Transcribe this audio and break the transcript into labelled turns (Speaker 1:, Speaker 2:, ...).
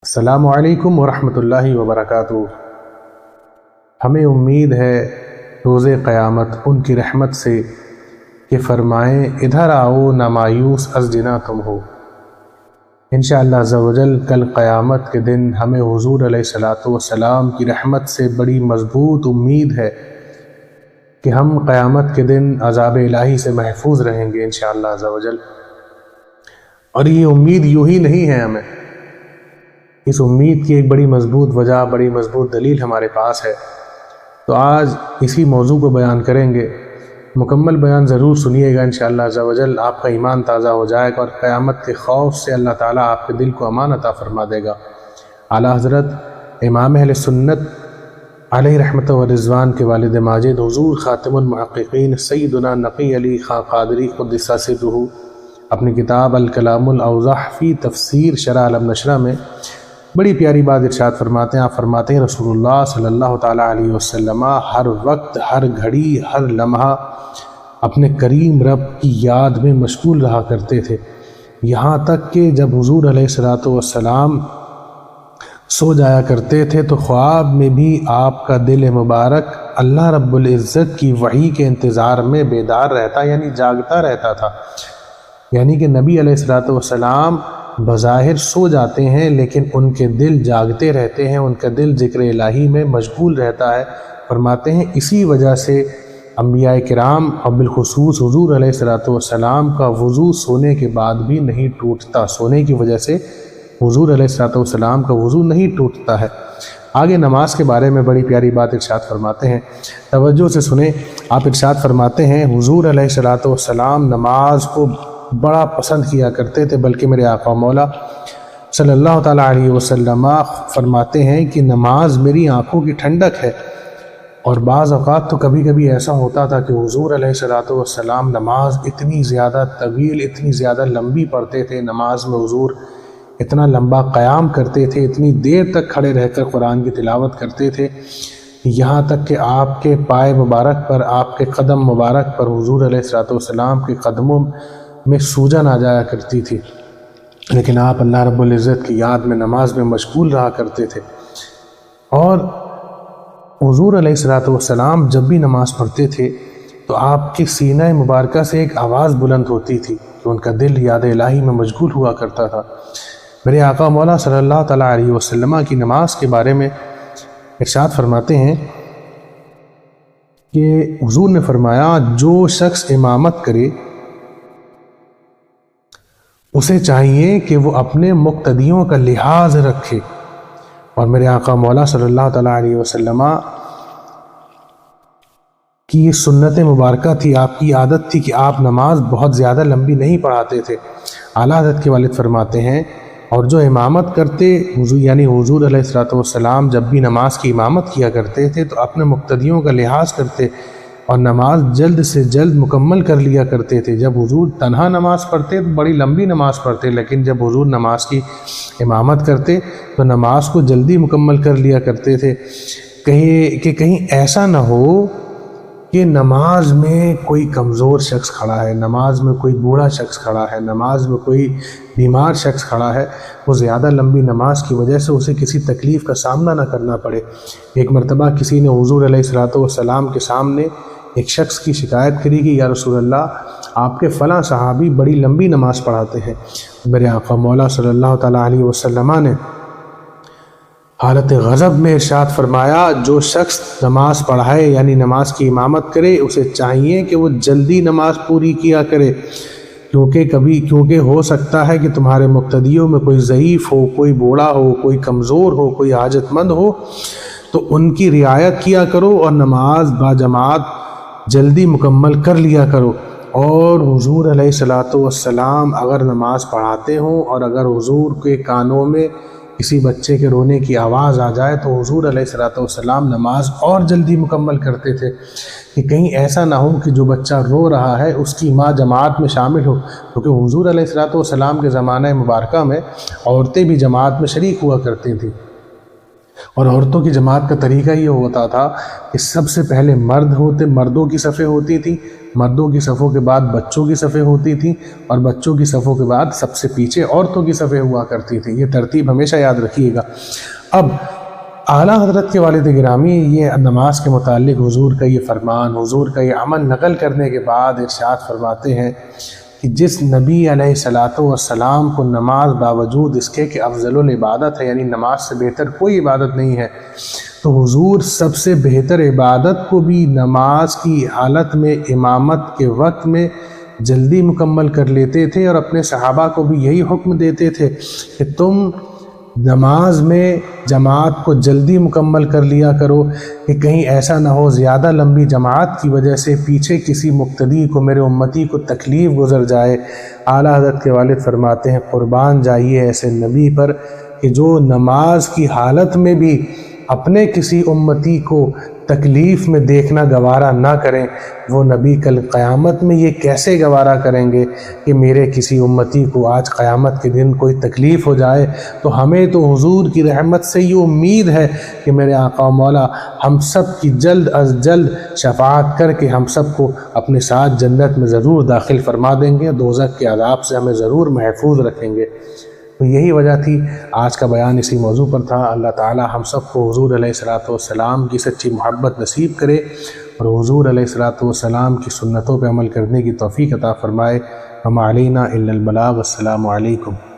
Speaker 1: السلام علیکم ورحمۃ اللہ وبرکاتہ۔ ہمیں امید ہے روز قیامت ان کی رحمت سے کہ فرمائیں ادھر آؤ نہ مایوس از جنا تم ہو۔ انشاءاللہ عز و جل کل قیامت کے دن ہمیں حضور علیہ الصلاۃ والسلام کی رحمت سے بڑی مضبوط امید ہے کہ ہم قیامت کے دن عذاب الہی سے محفوظ رہیں گے انشاءاللہ عز و جل۔ اور یہ امید یوں ہی نہیں ہے، ہمیں اس امید کی ایک بڑی مضبوط وجہ، بڑی مضبوط دلیل ہمارے پاس ہے۔ تو آج اسی موضوع کو بیان کریں گے، مکمل بیان ضرور سنیے گا انشاءاللہ عز و جل، آپ کا ایمان تازہ ہو جائے گا اور قیامت کے خوف سے اللہ تعالیٰ آپ کے دل کو امان عطا فرما دے گا۔ اعلیٰ حضرت امام اہل سنت علیہ رحمت و رضوان کے والد ماجد حضور خاتم المحققین سیدنا نقی علی خان قادری قدس سرہ اپنی کتاب الکلام الاوضح فی تفسیر شرح علم نشرہ میں بڑی پیاری بات ارشاد فرماتے ہیں۔ آپ فرماتے ہیں رسول اللہ صلی اللہ تعالیٰ علیہ وسلم ہر وقت، ہر گھڑی، ہر لمحہ اپنے کریم رب کی یاد میں مشغول رہا کرتے تھے، یہاں تک کہ جب حضور علیہ الصلاۃ والسلام سو جایا کرتے تھے تو خواب میں بھی آپ کا دل مبارک اللہ رب العزت کی وحی کے انتظار میں بیدار رہتا، یعنی جاگتا رہتا تھا۔ یعنی کہ نبی علیہ الصلاۃ والسلام بظاہر سو جاتے ہیں لیکن ان کے دل جاگتے رہتے ہیں، ان کا دل ذکر الہی میں مشغول رہتا ہے۔ فرماتے ہیں اسی وجہ سے انبیاء کرام اور بالخصوص حضور علیہ الصلاۃ والسلام کا وضو سونے کے بعد بھی نہیں ٹوٹتا، سونے کی وجہ سے حضور علیہ الصلاۃ والسلام کا وضو نہیں ٹوٹتا ہے۔ آگے نماز کے بارے میں بڑی پیاری بات ارشاد فرماتے ہیں، توجہ سے سنیں۔ آپ ارشاد فرماتے ہیں حضور علیہ الصلاۃ والسلام نماز کو بڑا پسند کیا کرتے تھے، بلکہ میرے آقا مولا صلی اللہ تعالیٰ علیہ وسلم فرماتے ہیں کہ نماز میری آنکھوں کی ٹھنڈک ہے۔ اور بعض اوقات تو کبھی کبھی ایسا ہوتا تھا کہ حضور علیہ الصلاۃ والسلام نماز اتنی زیادہ طویل، اتنی زیادہ لمبی پڑھتے تھے، نماز میں حضور اتنا لمبا قیام کرتے تھے، اتنی دیر تک کھڑے رہ کر قرآن کی تلاوت کرتے تھے، یہاں تک کہ آپ کے پائے مبارک پر، آپ کے قدم مبارک پر حضور علیہ الصلاۃ والسلام کے قدموں میں سوجن آ جایا کرتی تھی، لیکن آپ اللہ رب العزت کی یاد میں نماز میں مشغول رہا کرتے تھے۔ اور حضور علیہ الصلاۃ والسلام جب بھی نماز پڑھتے تھے تو آپ کے سینہ مبارکہ سے ایک آواز بلند ہوتی تھی کہ ان کا دل یاد الہی میں مشغول ہوا کرتا تھا۔ میرے آقا مولا صلی اللہ تعالیٰ علیہ وسلم کی نماز کے بارے میں ارشاد فرماتے ہیں کہ حضور نے فرمایا جو شخص امامت کرے اسے چاہیے کہ وہ اپنے مقتدیوں کا لحاظ رکھے۔ اور میرے آقا مولا صلی اللہ تعالیٰ علیہ وسلم کی یہ سنت مبارکہ تھی، آپ کی عادت تھی کہ آپ نماز بہت زیادہ لمبی نہیں پڑھاتے تھے۔ اعلیٰ حضرت کے والد فرماتے ہیں اور جو امامت کرتے یعنی حضور علیہ الصلاۃ والسلام جب بھی نماز کی امامت کیا کرتے تھے تو اپنے مقتدیوں کا لحاظ کرتے اور نماز جلد سے جلد مکمل کر لیا کرتے تھے۔ جب حضور تنہا نماز پڑھتے تو بڑی لمبی نماز پڑھتے، لیکن جب حضور نماز کی امامت کرتے تو نماز کو جلدی مکمل کر لیا کرتے تھے، کہیں ایسا نہ ہو کہ نماز میں کوئی کمزور شخص کھڑا ہے، نماز میں کوئی بوڑھا شخص کھڑا ہے، نماز میں کوئی بیمار شخص کھڑا ہے، وہ زیادہ لمبی نماز کی وجہ سے اسے کسی تکلیف کا سامنا نہ کرنا پڑے۔ ایک مرتبہ کسی نے حضور علیہ الصلاۃ والسلام کے سامنے ایک شخص کی شکایت کری کہ یا رسول اللہ آپ کے فلاں صحابی بڑی لمبی نماز پڑھاتے ہیں۔ میرے آقا مولا صلی اللہ تعالیٰ علیہ وسلم نے حالت غضب میں ارشاد فرمایا جو شخص نماز پڑھائے یعنی نماز کی امامت کرے اسے چاہیے کہ وہ جلدی نماز پوری کیا کرے، کیونکہ ہو سکتا ہے کہ تمہارے مقتدیوں میں کوئی ضعیف ہو، کوئی بوڑھا ہو، کوئی کمزور ہو، کوئی حاجت مند ہو، تو ان کی رعایت کیا کرو اور نماز باجماعت جلدی مکمل کر لیا کرو۔ اور حضور علیہ الصلاۃ والسلام اگر نماز پڑھاتے ہوں اور اگر حضور کے کانوں میں کسی بچے کے رونے کی آواز آ جائے تو حضور علیہ الصلاۃ والسلام نماز اور جلدی مکمل کرتے تھے کہ کہیں ایسا نہ ہو کہ جو بچہ رو رہا ہے اس کی ماں جماعت میں شامل ہو، کیونکہ حضور علیہ الصلاۃ والسلام کے زمانہ مبارکہ میں عورتیں بھی جماعت میں شریک ہوا کرتی تھیں۔ اور عورتوں کی جماعت کا طریقہ یہ ہوتا تھا کہ سب سے پہلے مردوں کی صفیں ہوتی تھیں، مردوں کی صفوں کے بعد بچوں کی صفیں ہوتی تھیں، اور بچوں کی صفوں کے بعد سب سے پیچھے عورتوں کی صفیں ہوا کرتی تھیں۔ یہ ترتیب ہمیشہ یاد رکھیے گا۔ اب اعلیٰ حضرت کے والد گرامی یہ نماز کے متعلق حضور کا یہ فرمان، حضور کا یہ عمل نقل کرنے کے بعد ارشاد فرماتے ہیں کہ جس نبی علیہ الصلاۃ والسلام کو نماز باوجود اس کے کہ افضل العبادت ہے، یعنی نماز سے بہتر کوئی عبادت نہیں ہے، تو حضور سب سے بہتر عبادت کو بھی نماز کی حالت میں امامت کے وقت میں جلدی مکمل کر لیتے تھے، اور اپنے صحابہ کو بھی یہی حکم دیتے تھے کہ تم نماز میں جماعت کو جلدی مکمل کر لیا کرو کہ کہیں ایسا نہ ہو زیادہ لمبی جماعت کی وجہ سے پیچھے کسی مقتدی کو، میرے امتی کو تکلیف گزر جائے۔ اعلیٰ حضرت کے والد فرماتے ہیں قربان جائیے ایسے نبی پر کہ جو نماز کی حالت میں بھی اپنے کسی امتی کو تکلیف میں دیکھنا گوارا نہ کریں، وہ نبی کل قیامت میں یہ کیسے گوارا کریں گے کہ میرے کسی امتی کو آج قیامت کے دن کوئی تکلیف ہو جائے۔ تو ہمیں تو حضور کی رحمت سے یہ امید ہے کہ میرے آقا و مولا ہم سب کی جلد از جلد شفاعت کر کے ہم سب کو اپنے ساتھ جنت میں ضرور داخل فرما دیں گے، دوزخ کے عذاب سے ہمیں ضرور محفوظ رکھیں گے۔ تو یہی وجہ تھی آج کا بیان اسی موضوع پر تھا۔ اللہ تعالی ہم سب کو حضور علیہ الصلاۃ والسلام کی سچی محبت نصیب کرے، اور حضور علیہ الصلاۃ والسلام کی سنتوں پہ عمل کرنے کی توفیق عطا فرمائے۔ وما علینا الا البلاغ۔ السلام علیکم۔